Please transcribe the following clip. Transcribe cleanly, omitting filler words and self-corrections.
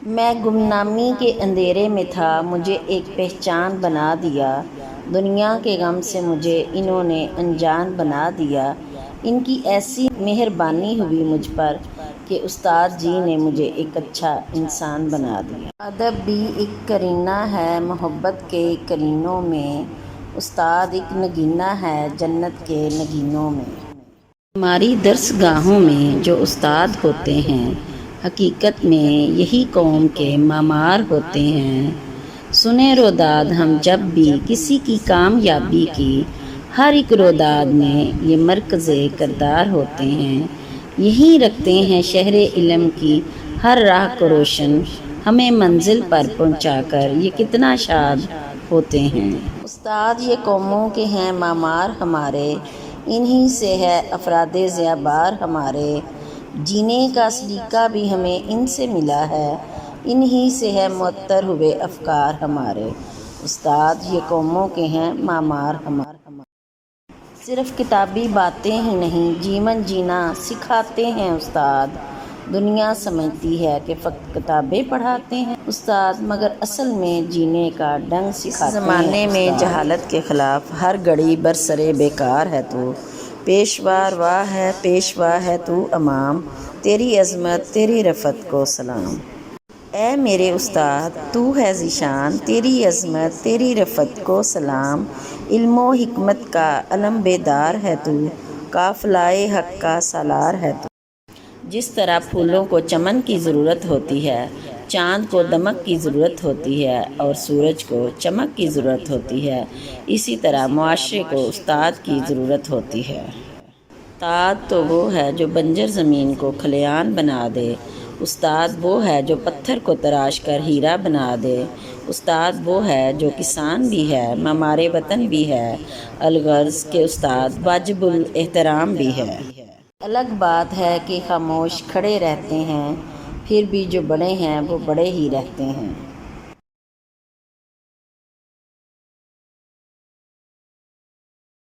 میں گمنامی کے اندھیرے میں تھا، مجھے ایک پہچان بنا دیا۔ دنیا کے غم سے مجھے انہوں نے انجان بنا دیا۔ ان کی ایسی مہربانی ہوئی مجھ پر کہ استاد جی نے مجھے ایک اچھا انسان بنا دیا۔ ادب بھی ایک کرینہ ہے محبت کے کرینوں میں، استاد ایک نگینہ ہے جنت کے نگینوں میں۔ ہماری درس گاہوں میں جو استاد ہوتے ہیں، حقیقت میں یہی قوم کے معمار ہوتے ہیں۔ سنیں روداد ہم جب بھی کسی کی کامیابی کی، ہر ایک روداد میں یہ مرکز کردار ہوتے ہیں۔ یہیں رکھتے ہیں شہر علم کی ہر راہ کو روشن، ہمیں منزل پر پہنچا کر یہ کتنا شاد ہوتے ہیں۔ استاد یہ قوموں کے ہیں معمار ہمارے، انہی سے ہے افراد ضیا بار ہمارے۔ جینے کا سلیقہ بھی ہمیں ان سے ملا ہے، انہی سے ہے معطر ہوئے افکار ہمارے۔ استاد یہ قوموں کے ہیں معمار ہمارے۔ صرف کتابی باتیں ہی نہیں، جیون جینا سکھاتے ہیں استاد۔ دنیا سمجھتی ہے کہ فقط کتابیں پڑھاتے ہیں استاد، مگر اصل میں جینے کا ڈھنگ سکھاتے ہیں۔ اس زمانے میں جہالت کے خلاف ہر گھڑی برسرے بیکار ہے تو، پیشوار واہ ہے پیشوا ہے تو امام، تیری عظمت تیری رفعت کو سلام۔ اے میرے استاد تو ہے ذیشان، تیری عظمت تیری رفعت کو سلام۔ علم و حکمت کا علم بیدار ہے تو، قافلہ حق کا سالار ہے تو۔ جس طرح پھولوں کو چمن کی ضرورت ہوتی ہے، چاند کو دمک کی ضرورت ہوتی ہے اور سورج کو چمک کی ضرورت ہوتی ہے، اسی طرح معاشرے کو استاد کی ضرورت ہوتی ہے۔ استاد تو وہ ہے جو بنجر زمین کو کھلیان بنا دے، استاد وہ ہے جو پتھر کو تراش کر ہیرا بنا دے، استاد وہ ہے جو کسان بھی ہے معمار وطن بھی ہے، الغرض کہ استاد واجب الاحترام بھی ہے۔ الگ بات ہے کہ خاموش کھڑے رہتے ہیں، پھر بھی جو بڑے ہیں وہ بڑے ہی رہتے ہیں۔